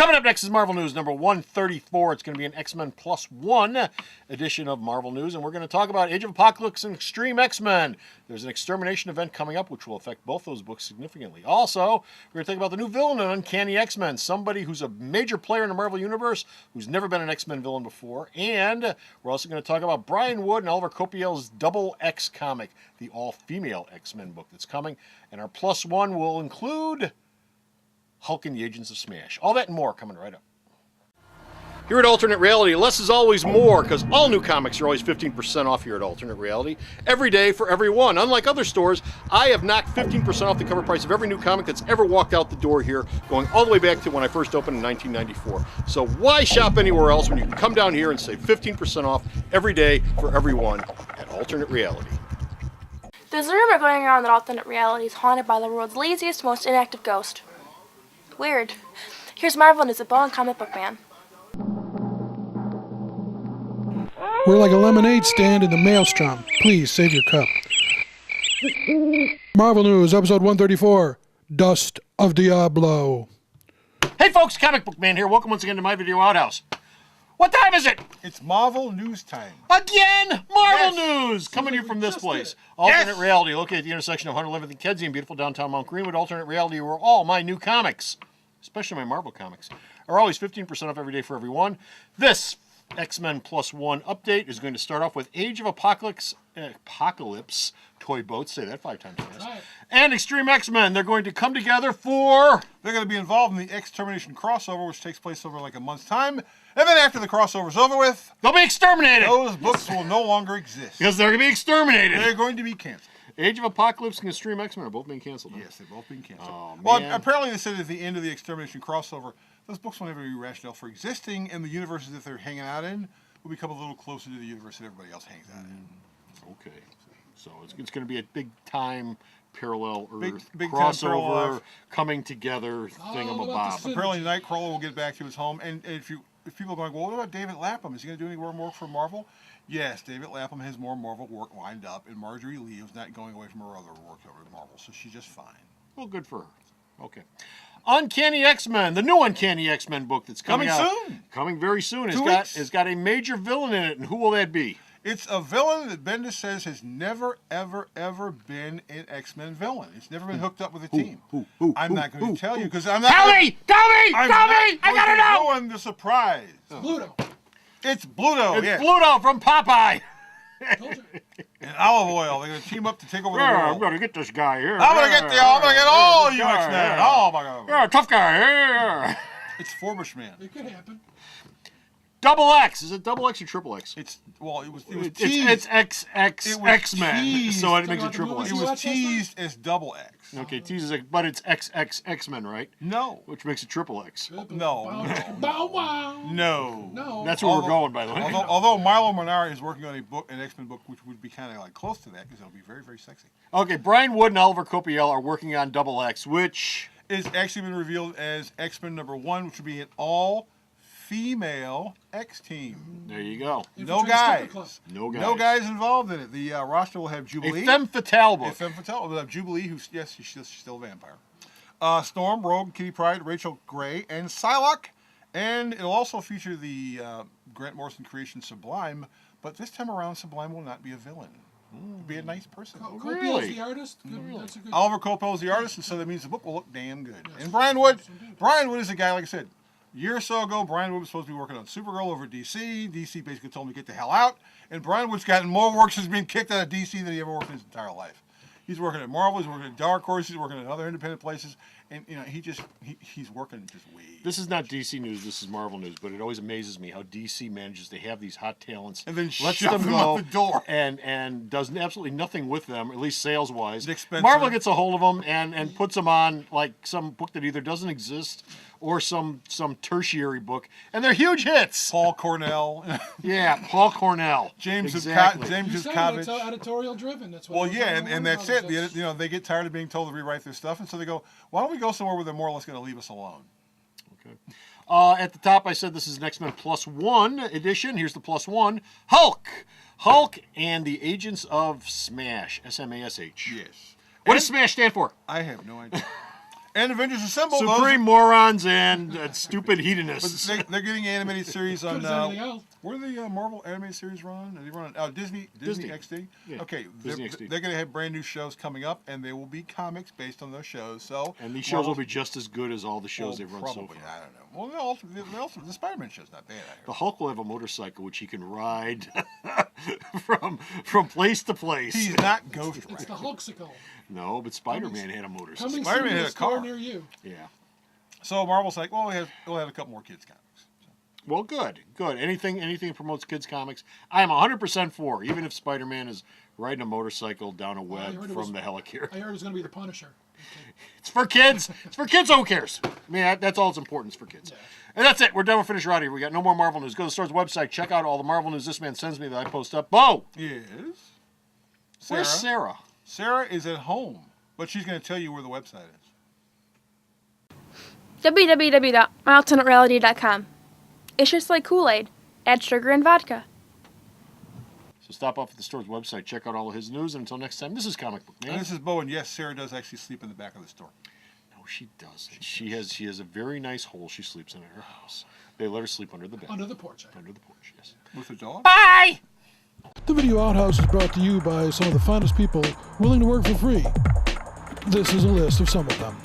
Coming up next is Marvel News number 134. It's going to be an X-Men Plus One edition of Marvel News, and we're going to talk about Age of Apocalypse and Extreme X-Men. There's an extermination event coming up which will affect both those books significantly. Also, we're going to talk about the new villain in Uncanny X-Men, somebody who's a major player in the Marvel Universe who's never been an X-Men villain before. And we're also going to talk about Brian Wood and Oliver Copiel's Double X comic, the all-female X-Men book that's coming. And our Plus One will include Hulk and the Agents of Smash. All that and more coming right up. Here at Alternate Reality, less is always more, because all new comics are always 15% off here at Alternate Reality. Every day for everyone. Unlike other stores, I have knocked 15% off the cover price of every new comic that's ever walked out the door here, going all the way back to when I first opened in 1994. So why shop anywhere else when you can come down here and save 15% off every day for everyone at Alternate Reality? There's a rumor going around that Alternate Reality is haunted by the world's laziest, most inactive ghost. Weird. Here's Marvel News with Bo and Comic Book Man. We're like a lemonade stand in the maelstrom. Please save your cup. Marvel News, episode 134, Dust of Diablo. Hey folks, Comic Book Man here. Welcome once again to my video outhouse. What time is it? It's Marvel News time. Again, Marvel Yes. News coming to you from this just place. did. Alternate Yes. Reality, located at the intersection of 111th and Kedzie in beautiful downtown Mount Greenwood. Alternate Reality, where all my new comics, especially my Marvel comics, are always 15% off every day for everyone. This X-Men Plus One update is going to start off with Age of Apocalypse toy boats, say that 5 times fast, and Extreme X-Men. They're going to come together for... They're going to be involved in the Extermination crossover, which takes place over like a month's time. And then after the crossover's over with, They'll be exterminated! those books will no longer exist. Because they're going to be exterminated! They're going to be canceled. Age of Apocalypse and Extreme X-Men are both being canceled. Huh? Yes, they've both been canceled. Oh, Well, man. apparently they said at the end of the Extermination crossover, those books will never be rationale for existing, and the universes that they're hanging out in will become a little closer to the universe that everybody else hangs out in. Okay, so it's going to be a big time parallel Earth Big time crossover, parallel Earth. coming together thingamabob. Apparently Nightcrawler will get back to his home, and if people are going, well, what about David Lapham? Is he going to do any more work for Marvel? Yes, David Lapham has more Marvel work lined up, and Marjorie Lee is not going away from her other work over at Marvel, so she's just fine. Well, good for her. Okay. Uncanny X-Men, the new Uncanny X-Men book that's coming out. soon. Coming very soon. 2 weeks. It's got a major villain in it, and who will that be? It's a villain that Bendis says has never, ever, ever been an X-Men villain. It's never been hooked up with a team. I'm not going to tell you because I'm not. Tell me! Tell me! I'm Tell not me! I going gotta to know! ruin the surprise. Pluto. It's Bluto. It's yes. Pluto from Popeye! And Olive Oil. They're going to team up to take over the Yeah, I'm world. going to get this guy here. I'm going to get all this you guy, X-Men. yeah. Oh my God. Yeah, tough guy. Yeah. It's Forbush Man. It could happen. Double X. Is it double X or triple X? It was It's teased. XX It was X-Men, teased. so it Talking makes it about the triple movies X. It was Watch last teased as double X. Okay, teases, but it's XX X-Men, right? No. Which makes it triple X. No. Bow wow. No. No. That's where we're going, by the way. Although Milo Manara is working on an X-Men book, which would be kind of like close to that because it'll be very, very sexy. Okay, Brian Wood and Oliver Copiel are working on Double X, which... It's actually been revealed as X-Men #1, which would be an all-female X-team. There you go. No Infiltrating guys. Sticker Club. No guys. No guys involved in it. The roster will have A Jubilee. femme fatale book. A femme fatale. We'll have Jubilee, who's, yes, she's still a vampire. Storm, Rogue, Kitty Pryde, Rachel Gray, and Psylocke. And it'll also feature the Grant Morrison creation Sublime, but this time around Sublime will not be a villain. It'll be a nice person. Copiel's Really? the artist. Good, that's a good. Oliver Coipel is the artist, and so that means the book will look damn good. And Brian Wood is a guy, like I said, a year or so ago, Brian Wood was supposed to be working on Supergirl over at DC. DC basically told him to get the hell out. And Brian Wood's gotten more work since being kicked out of DC than he ever worked in his entire life. He's working at Marvel, he's working at Dark Horse, he's working at other independent places. And, you know, he's working just way. This is not DC news, this is Marvel news, but it always amazes me how DC manages to have these hot talents And then lets shove them out the door. and does absolutely nothing with them, at least sales-wise. Nick Spencer. Marvel gets a hold of them and puts them on like some book that either doesn't exist or some tertiary book, and they're huge hits. Paul Cornell, Yeah, Paul Cornell. James exactly. You said Juskovich. it's editorial driven. That's what. Well, it was yeah, on and Warner that's it. Brothers. You know, they get tired of being told to rewrite their stuff, and so they go, why don't we go somewhere where they're more or less going to leave us alone? Okay. At the top, I said this is an X-Men Plus One edition. Here's the Plus One. Hulk and the Agents of Smash. SMASH. Yes. What does Smash stand for? I have no idea. And Avengers Assemble. Supreme morons and stupid hedonists. They're getting animated series on. Good as anything else. Where do the Marvel animated series run? Are they run on Disney XD? Yeah, Okay, Disney XD. they're going to have brand new shows coming up, and they will be comics based on those shows. So And these shows will be just as good as all the shows they've run so probably. far. I don't know. Well, the Spider-Man show's not bad. I The heard. Hulk will have a motorcycle which he can ride from place to place. He's not Ghost It's Rider. the Hulksicle. No, but Spider-Man had a motorcycle. Coming Spider-Man soon to had a a store car. near you. Yeah. So Marvel's like, well, we'll have a couple more kids comics. Well, good. Anything that promotes kids comics, I am 100% for. Even if Spider-Man is riding a motorcycle down a I web heard it from was- the helicarrier. I heard it was going to be the Punisher. It's for kids. It's for kids. Who cares? I mean, that's all that's important. It's for kids. And that's it. We're done. We're finished. We're out of here. We got no more Marvel news. Go to the store's website. Check out all the Marvel news this man sends me that I post up. Bo, Yes. where's Sarah? Sarah is at home, but she's going to tell you where the website is. www.myalternatereality.com. It's just like Kool-Aid. Add sugar and vodka. So stop off at the store's website. Check out all of his news. And until next time, this is Comic Book Man. And this is Bo, and yes, Sarah does actually sleep in the back of the store. No, she doesn't. She has a very nice hole she sleeps in at her house. They let her sleep under the bed. Under the porch. Under the porch, yes. With a dog? Bye! The Video Outhouse is brought to you by some of the finest people willing to work for free. This is a list of some of them.